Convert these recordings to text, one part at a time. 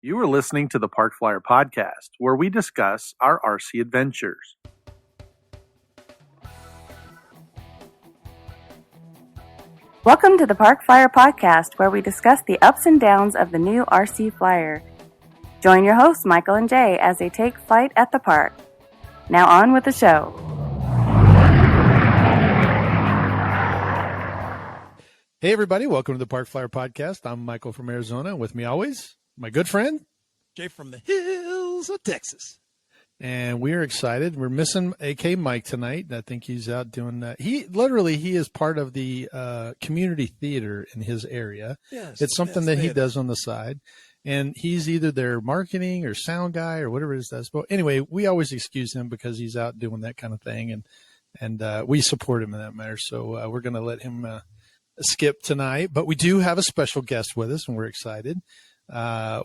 You are listening to the Park Flyer Podcast, where we discuss our RC adventures. Welcome to the Park Flyer Podcast, where we discuss the ups and downs of the new RC Flyer. Join your hosts, Michael and Jay, as they take flight at the park. Now on with the show. Hey, everybody. Welcome to the Park Flyer Podcast. I'm Michael from Arizona, and with me always, my good friend, Jay from the hills of Texas. And we're excited. We're missing AK Mike tonight. I think he's out doing that. He is part of the community theater in his area. Yes, it's something that he does on the side. And he's either their marketing or sound guy or whatever it is. But anyway, we always excuse him because he's out doing that kind of thing. And we support him in that matter. So we're going to let him skip tonight. But we do have a special guest with us, and we're excited.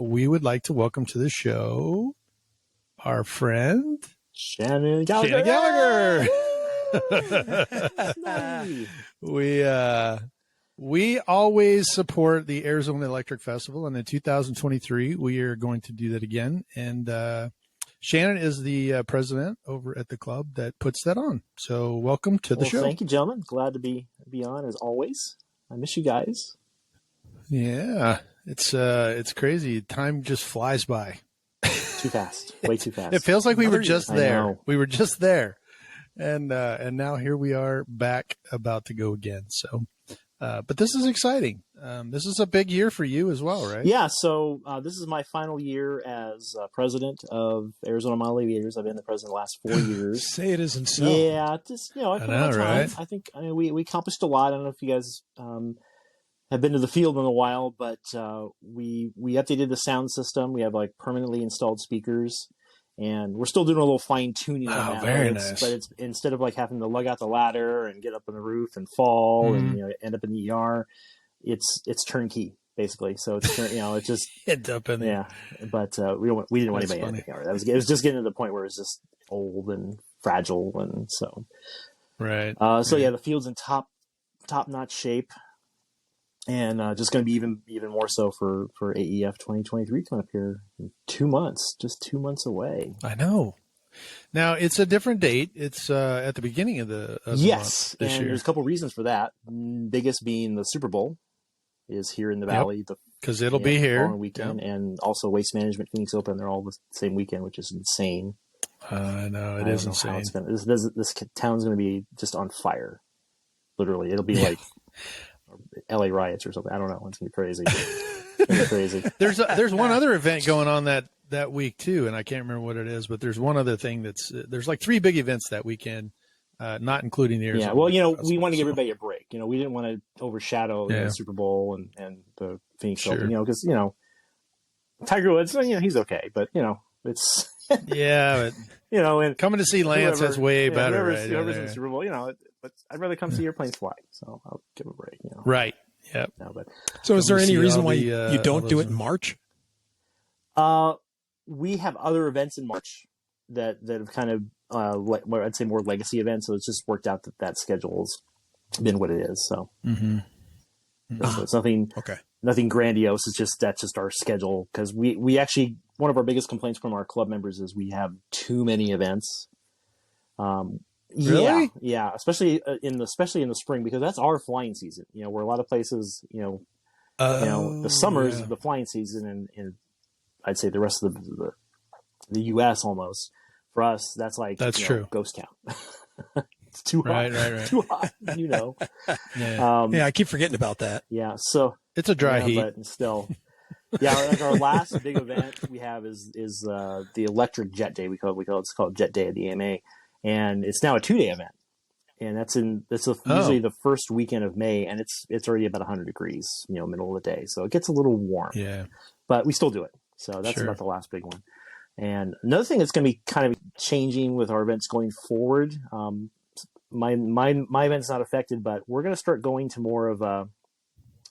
We would like to welcome to the show our friend Shannon Gallagher. We always support the Arizona Electric Festival, and in 2023 we are going to do that again. And Shannon is the president over at the club that puts that on. So welcome to the show. Thank you, gentlemen. Glad to be on as always. I miss you guys. Yeah, it's crazy. Time just flies by. Too fast. Way too fast. It feels like we were just there. We were just there. And now here we are back about to go again. So, but this is exciting. This is a big year for you as well, right? Yeah. So this is my final year as president of Arizona Model Aviators. I've been the president the last 4 years. Say it isn't so. Yeah. Just, I put my time. Right? I think we accomplished a lot. I don't know if you guys have been to the field in a while, but we updated the sound system. We have like permanently installed speakers, and we're still doing a little fine tuning on that. Very nice. But it's instead of like having to lug out the ladder and get up on the roof and fall and end up in the ER, it's turnkey basically. So it's it's just end up in yeah. But we didn't want anybody in the ER. It was just getting to the point where it's just old and fragile, and so right. So yeah, the field's in top notch shape. And just going to be even more so for AEF 2023 coming up here in 2 months, just 2 months away. I know. Now it's a different date. It's at the beginning of the month this year. There's a couple reasons for that. Biggest being the Super Bowl is here in the Valley. Because it'll be here weekend, and also Waste Management Phoenix Open. They're all the same weekend, which is insane. I know it is insane. This town's going to be just on fire. Literally, it'll be like LA riots or something. I don't know. It's gonna be crazy. Crazy. There's one other event going on that week too, and I can't remember what it is, but there's one other thing there's like 3 big events that weekend, not including the Arizona. Yeah, well, we want to give everybody a break. We didn't want to overshadow the Super Bowl and the Phoenix Open. Because Tiger Woods, he's okay, but it's yeah, but and coming to see Lance is way better. Whoever's in the Super Bowl, but I'd rather come see airplanes fly, so I'll give a break. Right. Yep. No, but so is there any reason why you don't do it in March? We have other events in March that have kind of I'd say more legacy events. So it's just worked out that schedule's been what it is. So, so it's nothing grandiose. That's just our schedule, because we actually, one of our biggest complaints from our club members is we have too many events. Really? Yeah, especially in the spring, because that's our flying season. Where a lot of places, the summer is the flying season, and I'd say the rest of the U.S. almost. For us, that's true. Ghost town. It's too hot. Right. Too hot. Yeah, I keep forgetting about that. Yeah, so it's a dry heat, but still. Yeah, our last big event we have is the Electric Jet Day. We call it's called Jet Day at the AMA. And it's now a 2-day event, and that's usually the first weekend of May, and it's already about 100 degrees, middle of the day, so it gets a little warm. Yeah, but we still do it. So that's about the last big one. And another thing that's going to be kind of changing with our events going forward. My event's not affected, but we're going to start going to more of a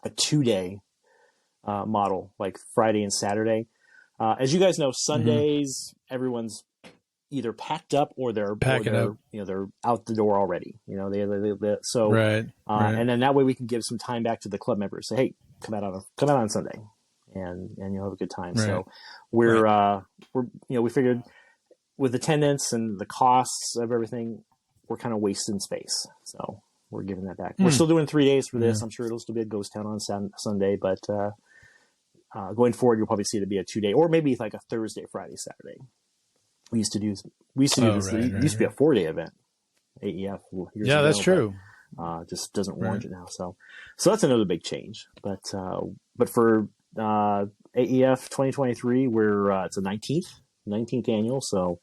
2-day model, like Friday and Saturday. As you guys know, Sundays everyone's either packed up or they're they're out the door already. right. And then that way we can give some time back to the club members. Say, hey, come out on Sunday. and you'll have a good time. Right. So we figured with attendance and the costs of everything, we're kind of wasting space. So we're giving that back. We're still doing 3 days for this. I'm sure it'll still be a ghost town on Sunday, but going forward, you'll probably see it be a 2-day, or maybe like a Thursday, Friday, Saturday. We used to do this. It used to be a 4-day event. AEF. Years ago, that's true. Just doesn't warrant it now. So that's another big change. But for AEF 2023, it's a 19th annual. So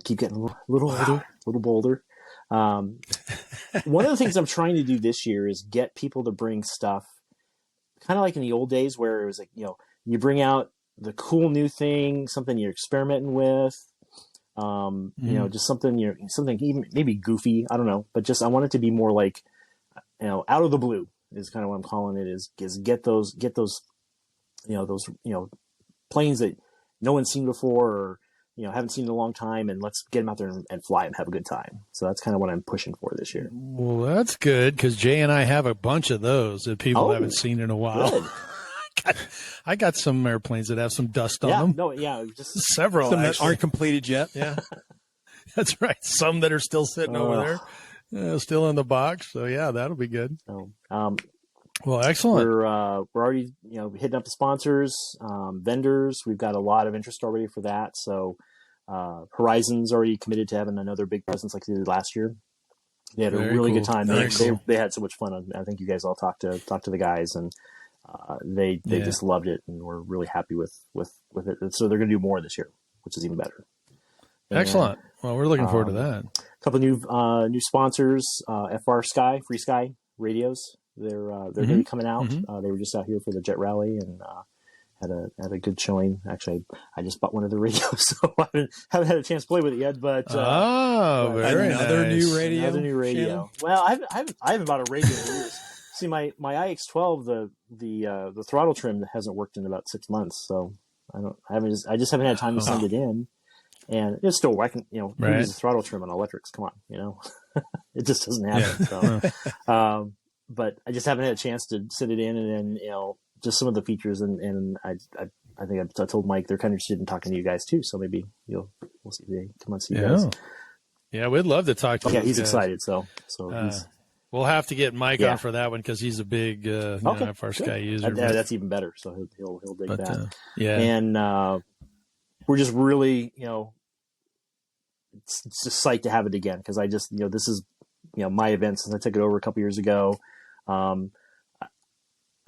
keep getting a little older, a little bolder. One of the things I'm trying to do this year is get people to bring stuff, kind of like in the old days where it was like, you bring out the cool new thing, something you're experimenting with, just something even maybe goofy. I don't know, but just I want it to be more like, out of the blue is kind of what I'm calling it. Is get those planes that no one's seen before, or haven't seen in a long time, and let's get them out there and fly and have a good time. So that's kind of what I'm pushing for this year. Well, that's good, because Jay and I have a bunch of those that people haven't seen in a while. Good. I got some airplanes that have some dust on them. Just several some that aren't completed yet. Yeah, that's right. Some that are still sitting over there, still in the box. So yeah, that'll be good. So, well, excellent. We're already hitting up the sponsors, vendors. We've got a lot of interest already for that. So Horizon's already committed to having another big presence like they did last year. They had a really good time. They had so much fun. I think you guys all talked to the guys, and they just loved it, and we're really happy with it. So they're going to do more this year, which is even better. And, excellent. Well, we're looking forward to that. A couple of new sponsors, FR Sky, Free Sky radios. They're going to be coming out. They were just out here for the Jet Rally and had a good showing. Actually, I just bought one of the radios, so I haven't had a chance to play with it yet. But very another nice. new radio. Shannon? Well, I haven't bought a radio in years. See, my IX12, the throttle trim hasn't worked in about 6 months, so I just haven't had time to send it in. And it's still working, who uses a throttle trim on electrics? Come on, it just doesn't happen. So, but I just haven't had a chance to sit it in, and then just some of the features, and I think I told Mike they're kind of interested in talking to you guys too. So maybe we'll see if they come on see you guys. Yeah, we'd love to talk to you. Yeah, he's guys. excited. So we'll have to get Mike on for that one, because he's a big FR Sky user. That's even better. So he'll dig that. And we're just really it's just psyched to have it again, because I just this is my event since I took it over a couple years ago.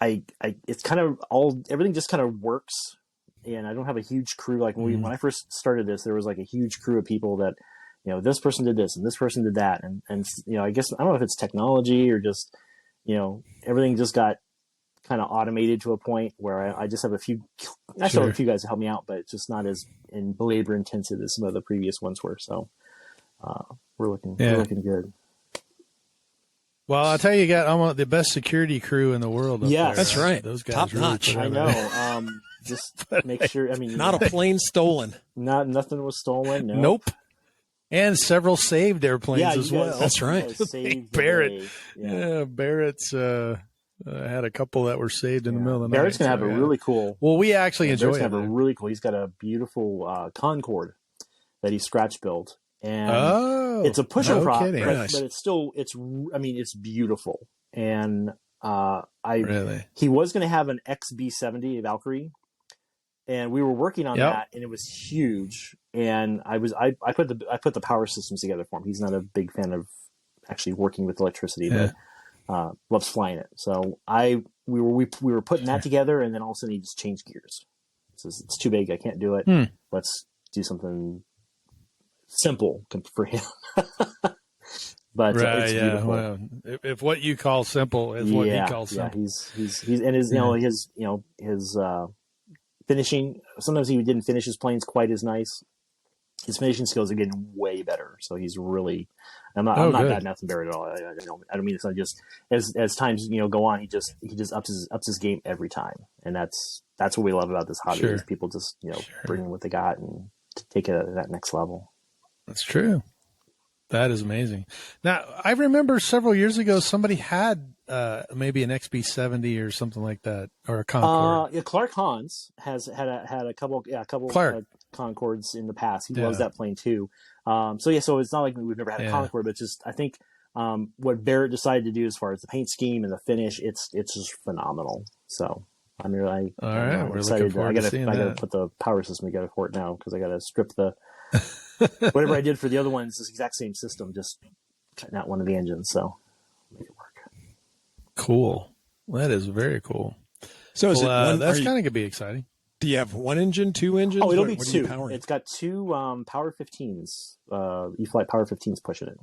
It's kind of everything just kind of works, and I don't have a huge crew. Like when I first started this, there was like a huge crew of people that, this person did this and this person did that. And I guess, I don't know if it's technology or just, everything just got kind of automated to a point where I just have a few, I still have a few guys to help me out, but it's just not as labor intensive as some of the previous ones were. So, we're looking good. Well, I'll tell you, got almost the best security crew in the world. Yes, that's right. Those guys, top really notch. I know. Just make sure. I mean, not a plane stolen. Nothing was stolen. No. Nope. And several saved airplanes as well. That's right. Barrett. Yeah, Barrett's had a couple that were saved in the middle of the night. Barrett's gonna have a really cool. Well, we actually enjoy it. Have a really cool. He's got a beautiful Concorde that he scratch built. And it's a pusher prop, but it's still, it's beautiful. And he was going to have an XB70 Valkyrie, and we were working on that, and it was huge. And I put the power systems together for him. He's not a big fan of actually working with electricity, but loves flying it. So we were putting that together, and then all of a sudden he just changed gears. He says, it's too big, I can't do it. Let's do something simple for him. But it's beautiful. Well, if what you call simple is what he calls simple. He's and his finishing, sometimes he didn't finish his planes quite as nice. His finishing skills are getting way better, so he's really. I'm not bad nothing Barrett at all. I don't mean it's not just as times go on. He just ups his game every time, and that's what we love about this hobby. Is people just bring what they got and take it to that next level. That's true. That is amazing. Now, I remember several years ago, somebody had maybe an XB70 or something like that, or a Concorde. Yeah, Clark Hans has had a couple Concords in the past. He loves that plane too. So it's not like we've never had a Concorde, but just I think what Barrett decided to do as far as the paint scheme and the finish, it's just phenomenal. So I'm really I'm excited. I gotta put the power system together for it now because I gotta strip the whatever I did for the other ones. This exact same system, just cutting out one of the engines. So make it work. Cool. That is very cool. So is it one? That's kind of gonna be exciting. Do you have one engine, two engines? Oh, it'll be two. It's got two Power 15s, E-flite Power 15s pushing it.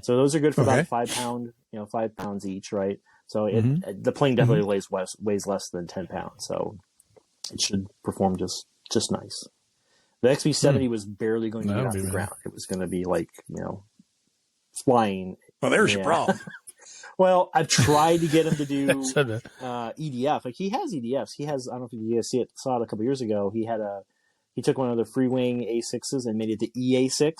So those are good for about 5 pound, 5 pounds each, right? So the plane definitely weighs less than 10 pounds, so it should perform just nice. The XB70 was barely going to get off the ground. It was going to be like flying. Well, there's your problem. Well, I've tried to get him to do EDF. Like he has EDFs. He has. I don't know if you guys saw it a couple years ago. He took one of the free wing A6s and made it the EA6.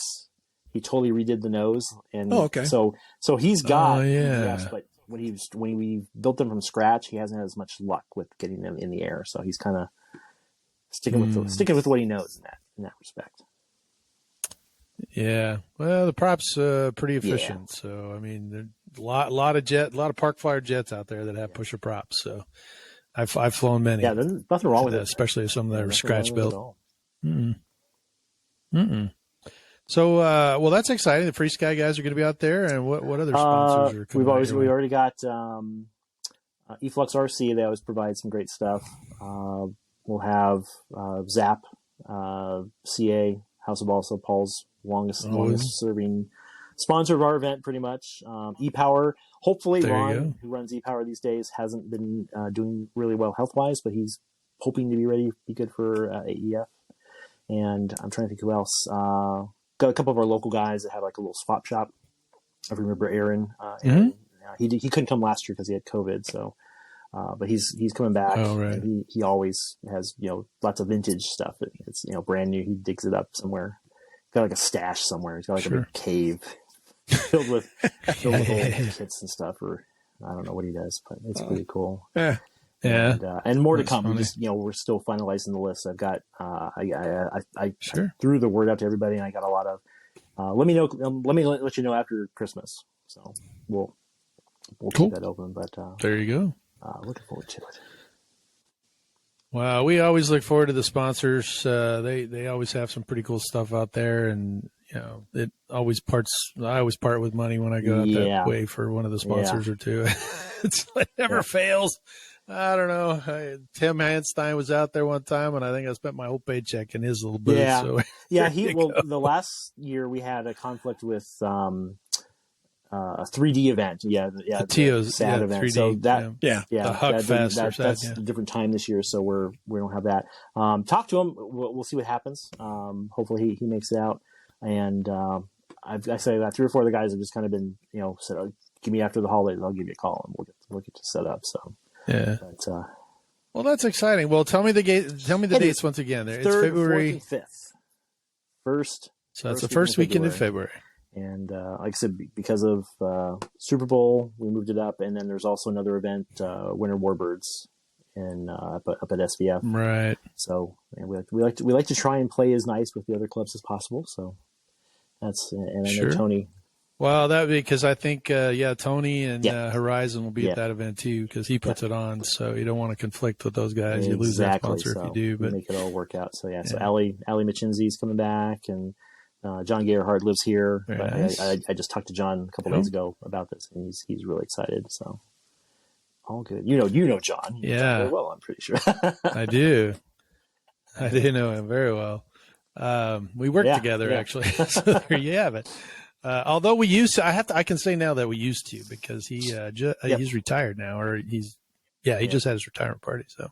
He totally redid the nose, and so he's got EDFs. But when we built them from scratch, he hasn't had as much luck with getting them in the air. So he's kind of sticking with what he knows in that respect. Yeah, well, the prop's pretty efficient. Yeah. So I mean, there's a lot of park flyer jets out there that have pusher props. So I've flown many. Yeah, there's nothing wrong with it, especially some that are scratch built. So, well, that's exciting. The Free Sky guys are going to be out there, and what other sponsors are coming? We already got Eflux RC. They always provide some great stuff. We'll have Zap, CA, House of Balsa, Paul's longest serving sponsor of our event, pretty much. ePower. Hopefully, Ron, who runs ePower these days, hasn't been doing really well health wise, but he's hoping to be good for AEF. And I'm trying to think who else. Got a couple of our local guys that have like a little spot shop. I remember Aaron. He couldn't come last year because he had COVID. So, but he's coming back. Oh, right. And he always has lots of vintage stuff. It's brand new. He digs it up somewhere. Got like a stash somewhere. He's got like a big cave filled with old kits and stuff. Or I don't know what he does, but it's pretty cool. Yeah. And more to come. We're still finalizing the list. I've got I threw the word out to everybody, and I got a lot of. Let me know. Let you know after Christmas. So we'll keep that open. But there you go. Looking forward to it. Well, we always look forward to the sponsors. They always have some pretty cool stuff out there, and I always part with money when I go out that way for one of the sponsors or two. It never fails. I don't know. Tim Hanstein was out there one time, and I think I spent my whole paycheck in his little booth. Yeah, so the last year we had a conflict with a 3D event. The Tio's SAD event. 3D, so the Huck Fest. That's a different time this year, so we don't have that. Talk to him. We'll see what happens. Hopefully he makes it out. And I say that 3 or 4 of the guys have just kind of been said, give me after the holidays. I'll give you a call, and we'll get you set up. So. Yeah. But, well, that's exciting. Well, tell me the dates once again. It's 3rd, February 4th, and 5th. First. So that's the first weekend in February. And like I said, because of Super Bowl, we moved it up. And then there's also another event, Winter Warbirds, up at SVF. Right. So we like to try and play as nice with the other clubs as possible. So that's and I know Tony. Well, that because I think, Tony and Horizon will be at that event too because he puts it on. So you don't want to conflict with those guys. You lose that sponsor if you do. But make it all work out. So So Allie Machinzi's coming back, and John Gerhardt lives here. Nice. I just talked to John a couple days ago about this, and he's really excited. So all good. You know John. You know John very well, I'm pretty sure. I do. I do know him very well. We worked together actually. So there you have it. Although we used to, I can say now that we used to because he's retired now, or he just had his retirement party. So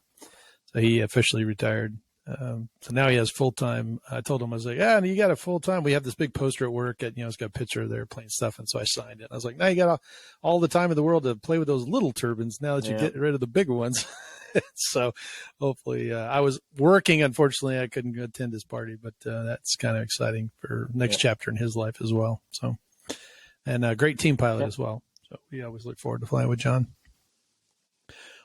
he officially retired. So now he has full time. I told him, I was like, you got a full time. We have this big poster at work it's got a picture of their playing stuff. And so I signed it. I was like, now you got all the time in the world to play with those little turbines now that you get rid of the bigger ones. So hopefully, I was working. Unfortunately, I couldn't attend his party, but that's kind of exciting for next chapter in his life as well. So, and a great team pilot as well. So we always look forward to flying with John.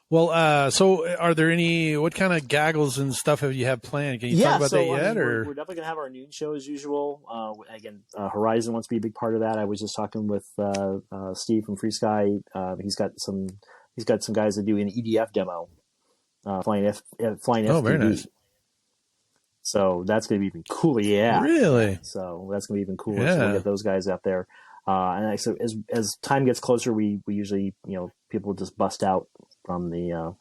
Well, so are there what kind of gaggles and stuff have you have planned? Can you talk about that yet? We're definitely going to have our noon show as usual. Again, Horizon wants to be a big part of that. I was just talking with Steve from Free Sky. He's got some guys that do an EDF demo, flying FPV. Very nice. So that's going to be even cooler. Yeah. Really? So that's going to be even cooler. Yeah. So we'll get those guys out there. And so as time gets closer, we usually, people just bust out from the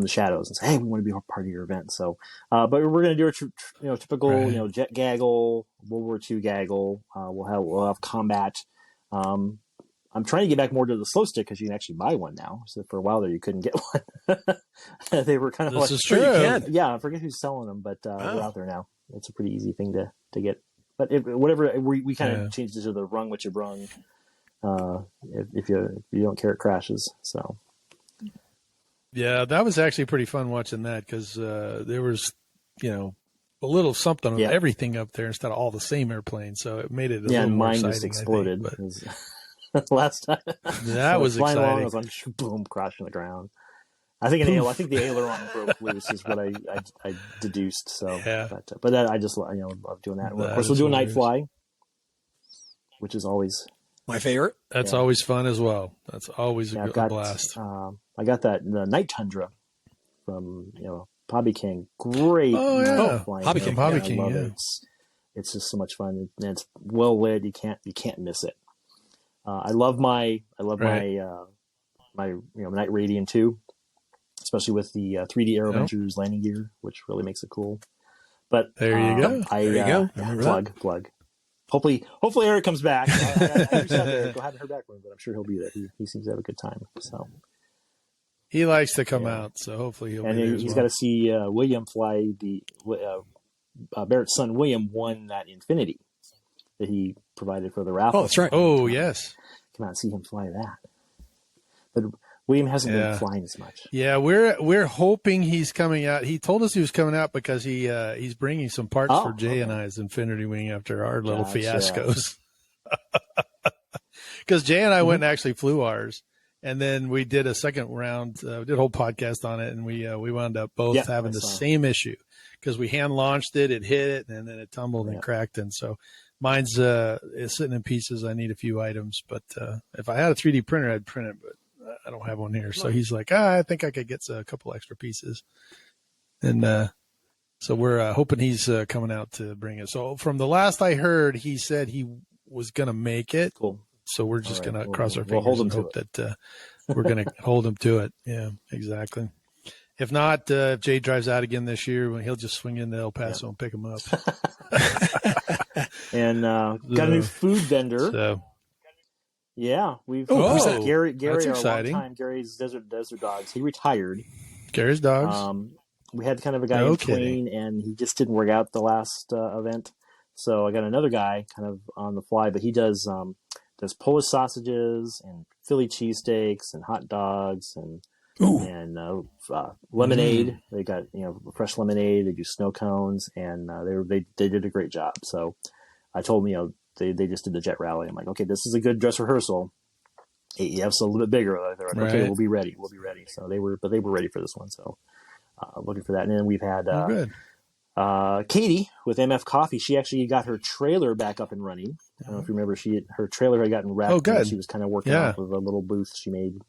shadows and say, "Hey, we want to be a part of your event." So, but we're going to do a typical, jet gaggle, World War II gaggle. We'll have combat. I'm trying to get back more to the slow stick because you can actually buy one now. So for a while there, you couldn't get one. They were kind of this is true. Yeah, I forget who's selling them, but they're out there now. It's a pretty easy thing to get. But we kind of changed it to the rung what you brung. If you don't care, it crashes. So. Yeah, that was actually pretty fun watching that because there was, a little something of everything up there instead of all the same airplanes. So it made it a little more exciting. Mine just exploded. I think, last time. That was flying exciting. Along, I was like, boom, crashing the ground. I think the aileron broke loose is what I deduced. So, but that, I just love doing that. Of course, we'll do a night fly, which is always my favorite. That's always fun as well. That's always a blast. I got the Night Tundra from Hobby King. Great. Hobby King. Hobby King. I love it. It's just so much fun, and it's well lit. You can't miss it. I love my Night Radiant 2, especially with the 3D Aero Ventures landing gear, which really makes it cool. But there you go. There you go. Plug. Hopefully Eric comes back. I haven't heard back from him, but I'm sure he'll be there. He seems to have a good time. So he likes to come out, so hopefully he'll be there. And he's got to see William fly the Barrett's son. William won that Infinity that he provided for the raffle. Oh, that's right. Oh, yes. Come out and see him fly that. But William hasn't been flying as much. Yeah, we're hoping he's coming out. He told us he was coming out because he's bringing some parts for Jay and I's Infinity Wing after our little fiascos. Because Jay and I went and actually flew ours, and then we did a second round, did a whole podcast on it, and we wound up both having the same issue because we hand launched it, it hit it, and then it tumbled and cracked, and so. Mine's is sitting in pieces. I need a few items, but if I had a 3D printer, I'd print it, but I don't have one here. So he's like, I think I could get a couple extra pieces. And so we're hoping he's coming out to bring it. So from the last I heard, he said he was going to make it. Cool. So we're just going to cross our fingers and hope that we're going to hold him to it. Yeah, exactly. If not, if Jay drives out again this year, he'll just swing into El Paso and pick him up. And got a new food vendor. So. Yeah, we've Gary, That's our exciting. long time Gary's Desert Dogs. He retired. Gary's Dogs. We had kind of a guy in between, and he just didn't work out the last event. So I got another guy kind of on the fly, but he does Polish sausages and Philly cheesesteaks and hot dogs and lemonade. They got fresh lemonade. They do snow cones, and they did a great job. So I told him they just did the jet rally. I'm like, okay, this is a good dress rehearsal. AEF's a little bit bigger. They're like, okay, we'll be ready. So they were ready for this one. So looking for that. And then we've had Katie with MF Coffee. She actually got her trailer back up and running. I don't know if you remember, her trailer had gotten wrecked. Oh, good. She was kind of working off of a little booth she made,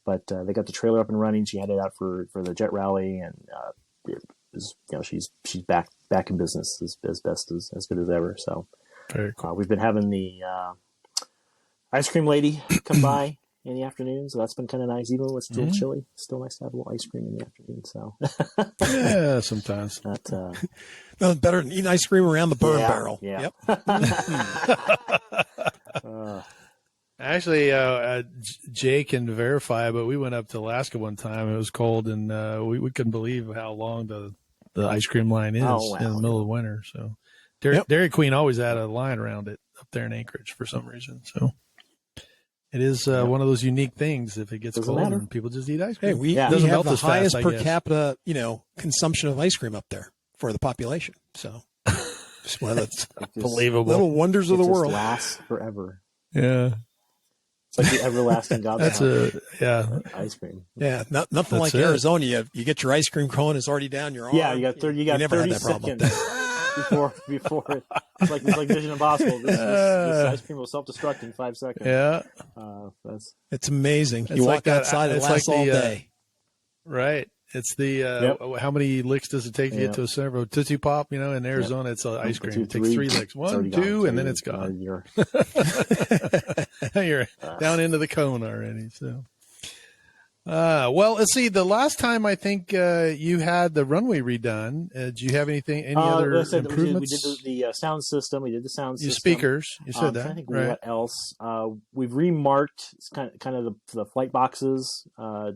but they got the trailer up and running. She had it out for the jet rally, and it was, she's back in business as good as ever. So very cool. We've been having the ice cream lady come by in the afternoon, so that's been kind of nice, even when it's still chilly. It's still nice to have a little ice cream in the afternoon. So yeah, sometimes nothing better than eating ice cream around the burn barrel. Yeah. Yep. Actually, Jay can verify, but we went up to Alaska one time. It was cold, and we couldn't believe how long the ice cream line is in the middle of winter. So Dairy Queen always had a line around it up there in Anchorage for some reason. So it is one of those unique things. If it gets cold, and people just eat ice cream. Hey, we have the highest per capita, consumption of ice cream up there for the population. So just one of the believable little wonders of the world. Lasts forever. Yeah. like the everlasting God. That's ice cream. Yeah, nothing like Arizona. You get your ice cream cone, it's already down your arm. Yeah, you got 30 seconds before it's like Mission Impossible. This ice cream will self-destruct in 5 seconds. Yeah, it's amazing. It's you like walk outside, it lasts all day. Right. It's the how many licks does it take to get to a center of a Tootsie Pop? In Arizona, it's ice cream. It takes 3 licks. 1, 2, and then it's gone. You're down into the cone already. So, well, let's see. The last time I think you had the runway redone. Did you have any other improvements? We did the sound system. We did the sound system. Speakers. You said that. I think what else? We've remarked kind of the flight boxes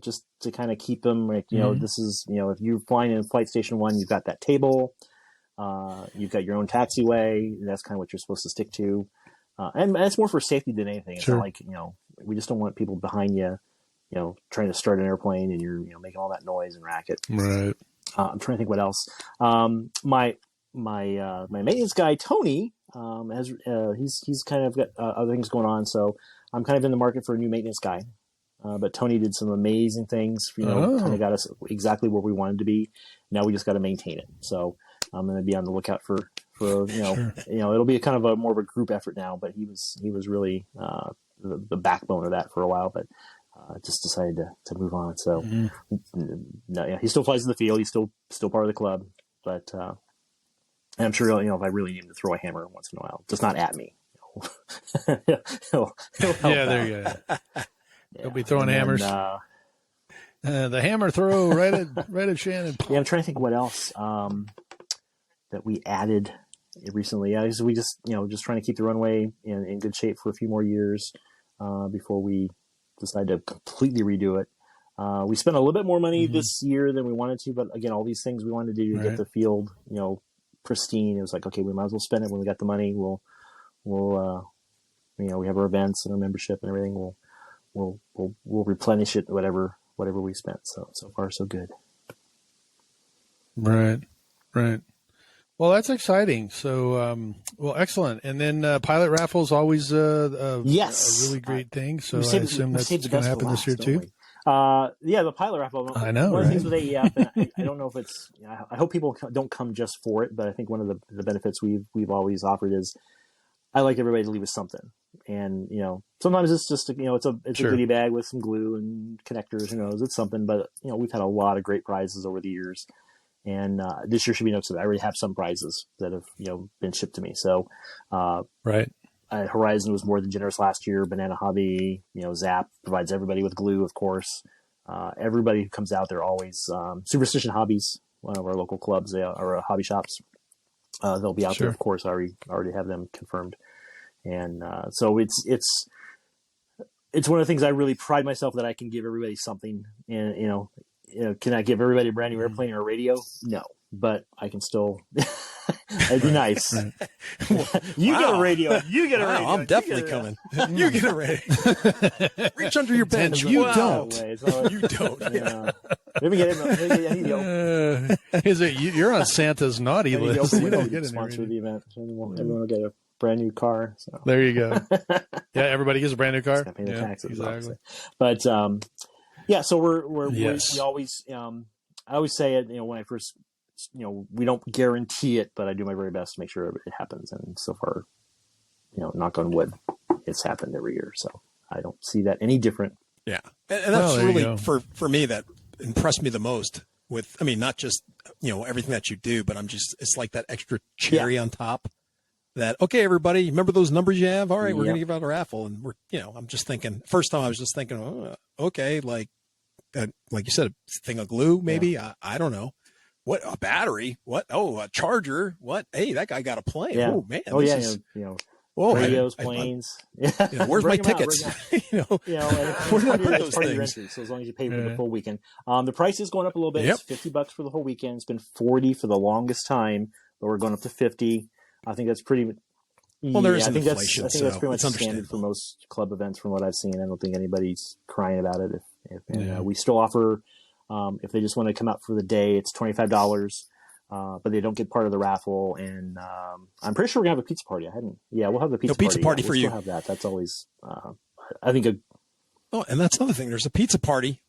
just to kind of keep them like this is if you're flying in Flight Station 1, you've got that table. You've got your own taxiway. That's kind of what you're supposed to stick to, and it's more for safety than anything. It's not like we just don't want people behind you. Trying to start an airplane and you're, making all that noise and racket. Right. I'm trying to think what else. My maintenance guy, Tony, he's kind of got other things going on. So I'm kind of in the market for a new maintenance guy. But Tony did some amazing things, kind of got us exactly where we wanted to be. Now we just got to maintain it. So I'm going to be on the lookout for it'll be kind of a more of a group effort now, but he was really, the backbone of that for a while, but just decided to move on. So he still flies in the field. He's still part of the club, but and I'm sure if I really need him to throw a hammer once in a while, just not at me. He'll there you go. He'll be throwing hammers. The hammer throw right at Shannon. Yeah, I'm trying to think what else that we added recently. Yeah, we just trying to keep the runway in good shape for a few more years before we decide to completely redo it. We spent a little bit more money this year than we wanted to, but again, all these things we wanted to do to get the field, pristine. It was like, okay, we might as well spend it when we got the money. We'll we have our events and our membership and everything. We'll replenish it, whatever we spent. So far so good. Right. Well, that's exciting. So, excellent. And then pilot raffle is always a really great thing. So I assume that's going to happen this year too. The pilot raffle. I know. One of the things with AEF, and I don't know if it's. I hope people don't come just for it, but I think one of the benefits we've always offered is I like everybody to leave with something. And sometimes it's just it's a goodie bag with some glue and connectors. Who knows? It's something, but we've had a lot of great prizes over the years. And this year should be no exception. I already have some prizes that have been shipped to me. So Horizon was more than generous last year. Banana Hobby, Zap provides everybody with glue, of course. Everybody who comes out there always Superstition Hobbies, one of our local clubs, or hobby shops. They'll be out there, of course. I already have them confirmed. And so it's one of the things I really pride myself that I can give everybody something. And can I give everybody a brand new airplane or a radio? No, but I can still. It'd be nice. You get a radio. You get a radio. I'm definitely coming. You get a radio. Reach under your bench. You don't. You don't. Maybe get it. Is it you're on Santa's naughty list? You don't get sponsor the event. Everyone will get a brand new car. So there you go. Yeah, everybody gets a brand new car. Paying the taxes, exactly. But so we always. I always say it. When I first. We don't guarantee it, but I do my very best to make sure it happens. And so far, knock on wood, it's happened every year. So I don't see that any different. Yeah. And that's really for me, that impressed me the most with, not just, everything that you do, but it's like that extra cherry on top that, okay, everybody, remember those numbers you have? All right, we're going to give out a raffle. And we're, I'm just thinking, first time I was just thinking, okay, like you said, a thing of glue, maybe, I don't know. What, a battery? What? Oh, a charger? What? Hey, that guy got a plane. Yeah. Oh man. Radios, planes. Where's my tickets? And it's part of your entry. So as long as you pay for the full weekend, the price is going up a little bit. It's $50 for the whole weekend. It's been $40 for the longest time, but we're going up to $50. I think that's pretty. Well, there's inflation. I think that's pretty much standard for most club events, from what I've seen. I don't think anybody's crying about it. We still offer. If they just want to come out for the day, it's $25, but they don't get part of the raffle. And I'm pretty sure we're gonna have a pizza party. We'll have the pizza party. For you. We'll have that. That's always I think and that's another thing. There's a pizza party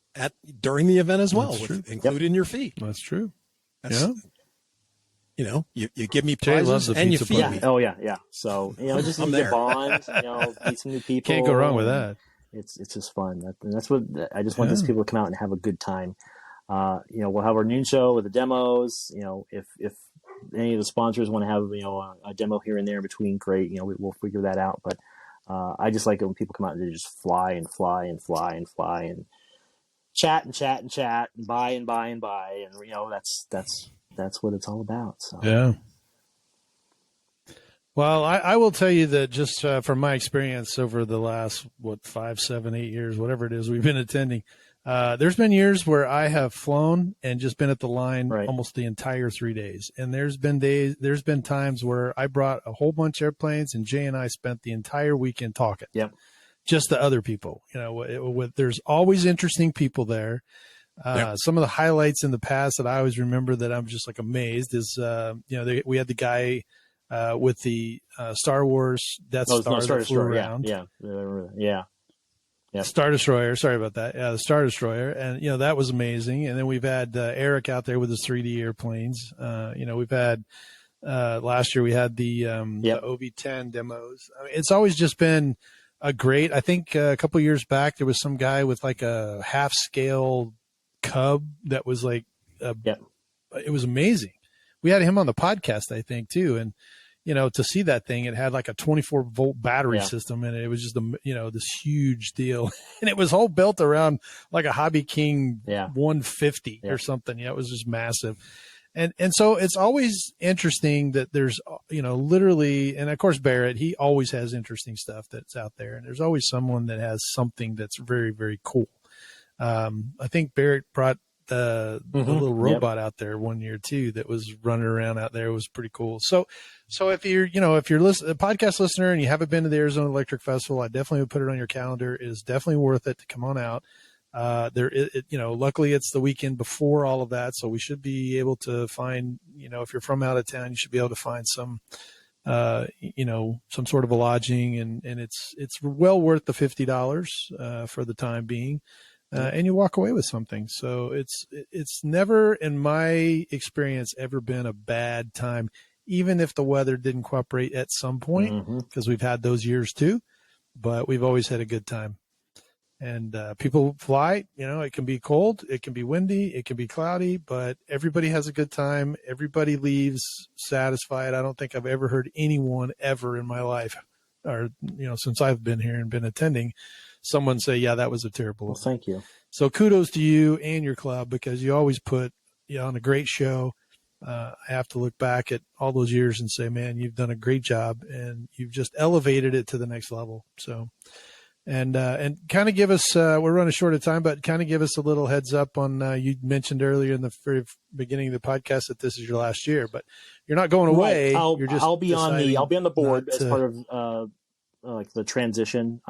during the event as well, included in your fee. That's true. You give me prizes and you feed me. Oh yeah. So just need to bond. Meet some new people. Can't go wrong with that. It's just fun. That's what I just want these people to come out and have a good time. We'll have our noon show with the demos. If any of the sponsors want to have a demo here and there in between, great. We'll figure that out. But I just like it when people come out and they just fly and fly and fly and fly and chat and chat and chat and buy and buy and buy, and that's what it's all about. So. Yeah. Well, I will tell you that just from my experience over the last 5, 7, 8 years, whatever it is we've been attending. There's been years where I have flown and just been at the line almost the entire 3 days. And there's been times where I brought a whole bunch of airplanes and Jay and I spent the entire weekend talking. Yep. Just the other people, there's always interesting people there. Some of the highlights in the past that I always remember that I'm just like amazed is, we had the guy with the Star Wars Death Star that flew around. Yeah. Star Destroyer. Sorry about that. Yeah, the Star Destroyer. And, that was amazing. And then we've had Eric out there with his 3D airplanes. We've had last year we had the OV-10 demos. I mean, it's always just been I think a couple of years back, there was some guy with like a half scale Cub that was like, it was amazing. We had him on the podcast, I think, too. And, to see that thing, it had like a 24-volt battery system in it. It was just, this huge deal. And it was all built around like a Hobby King 150 or something. Yeah, it was just massive. And so it's always interesting that there's, literally, and of course, Barrett, he always has interesting stuff that's out there. And there's always someone that has something that's very, very cool. I think Barrett brought the little robot out there one year too that was running around out there. It was pretty cool. So if you're a podcast listener and you haven't been to the Arizona Electric Festival, I definitely would put it on your calendar. It is definitely worth it to come on out. Luckily it's the weekend before all of that. So we should be able to find, if you're from out of town, you should be able to find some, some sort of a lodging and it's well worth the $50 for the time being. And you walk away with something. So it's never, in my experience, ever been a bad time, even if the weather didn't cooperate at some point, because we've had those years too. But we've always had a good time. And people fly. It can be cold, it can be windy, it can be cloudy, but everybody has a good time. Everybody leaves satisfied. I don't think I've ever heard anyone ever in my life, or since I've been here and been attending, someone say, yeah, that was a terrible event. Thank you. So kudos to you and your club, because you always put on a great show. I have to look back at all those years and say, man, you've done a great job and you've just elevated it to the next level. So, and kind of give us, we're running short of time, but kind of give us a little heads up on, you mentioned earlier in the very beginning of the podcast that this is your last year, but you're not going away. Right. You're just I'll be on the board as part of, like the transition,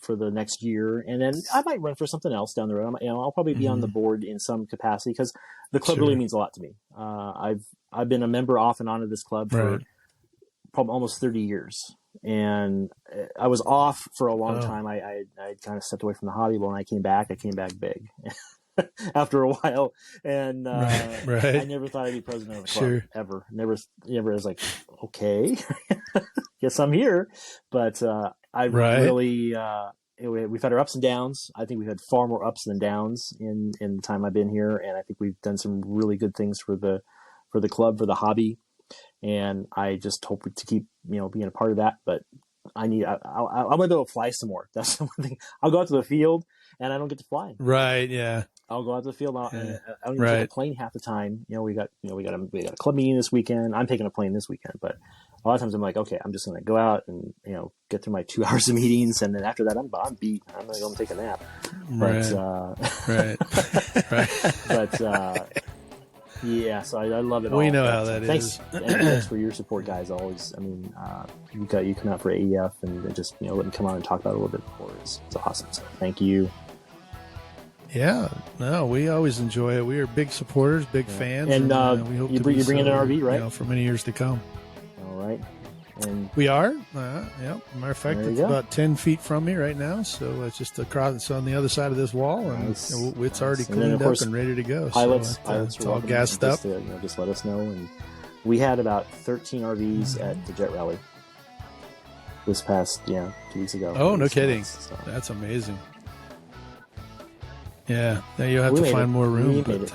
for the next year, and then I might run for something else down the road. I'll probably be on the board in some capacity because the club really means a lot to me. I've been a member off and on of this club for probably almost 30 years, and I was off for a long time. I kind of stepped away from the hobby. But when I came back big after a while, and I never thought I'd be president of the club ever. Never was like, okay, guess I'm here, but. Really, we've had our ups and downs. I think we've had far more ups than downs in the time I've been here. And I think we've done some really good things for the club, for the hobby. And I just hope to keep, being a part of that. But I want to be able to fly some more. That's the one thing. I'll go out to the field and I don't get to fly. Right. Yeah. I'll go out to the field. I don't even take a plane half the time. We got a club meeting this weekend. I'm taking a plane this weekend, but a lot of times I'm like, okay, I'm just going to go out and, get through my 2 hours of meetings. And then after that, I'm beat. I'm going to go and take a nap. But, yeah, so I love it all. We know how that is. Thanks for your support, guys. Always. I mean, you come out for AEF and just, let me come on and talk about it a little bit more. It's awesome. So thank you. Yeah, no, we always enjoy it. We are big supporters, big fans. And we hope you bring in an RV, right? For many years to come. All right. And we are. Yeah. Matter of fact, it's about 10 feet from me right now. So it's just across. It's on the other side of this wall, and it's already cleaned up and ready to go. Pilots it's all gassed up. Just let us know. And we had about 13 RVs at the Jet Rally this past 2 weeks ago. Oh, no kidding! That's amazing. Yeah, now you'll have to find more room, but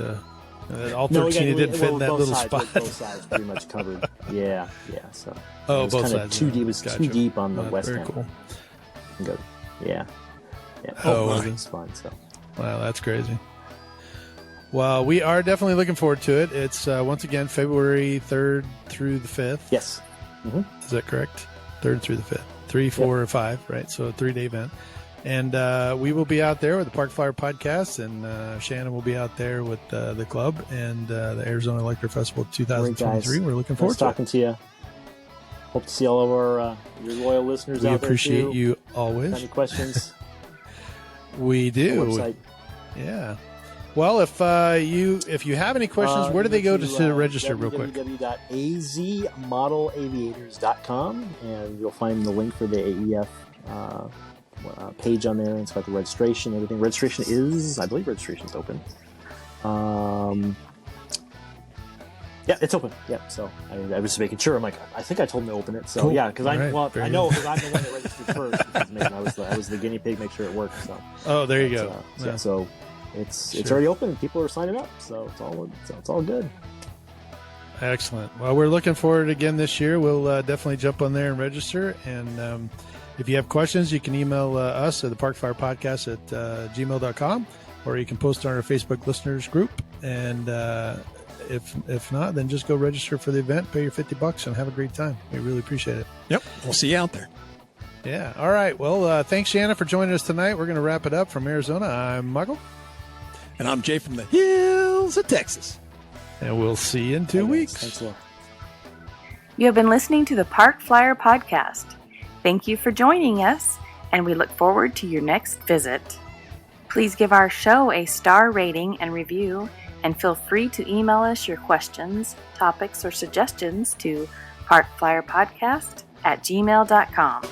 all 13 didn't fit in that little spot. Both sides pretty much covered. Yeah. So both sides. It was too deep on the west very end. Cool. Good. Yeah. It's fun. So. Wow, that's crazy. Well, we are definitely looking forward to it. It's once again February 3rd through the 5th. Yes. Mm-hmm. Is that correct? 3rd through the 5th. 3, 4, or 5, right? So a 3-day event. And we will be out there with the Park Flyer Podcast, and Shannon will be out there with the club and the Arizona Electric Festival 2023. We're looking forward to talking to you. Hope to see all of our your loyal listeners out there. We appreciate you always. Any questions? We do. Yeah. Well, if you have any questions, where do they go to register real quick? www.azmodelaviators.com, and you'll find the link for the AEF page on there, and it's got the registration, everything. I believe registration is open. Yeah, it's open. Yeah, so I was just making sure. I'm like, I think I told him to open it. So cool. Yeah, because I know because I'm the one that registered first. Because I was the guinea pig, make sure it worked. So. Oh, there you go. So it's already open. People are signing up, so it's all good. Excellent. Well, we're looking forward again this year. We'll definitely jump on there and register. And if you have questions, you can email us at the parkfirepodcast at gmail.com, or you can post on our Facebook listeners group. And if not, then just go register for the event, pay your $50, and have a great time. We really appreciate it. Yep. We'll see you out there. Yeah. All right. Well, thanks, Shannon, for joining us tonight. We're going to wrap it up. From Arizona, I'm Michael. And I'm Jay from the hills of Texas. And we'll see you in 2 weeks. Thanks a lot. You have been listening to the Park Flyer Podcast. Thank you for joining us, and we look forward to your next visit. Please give our show a star rating and review, and feel free to email us your questions, topics, or suggestions to parkflyerpodcast@gmail.com.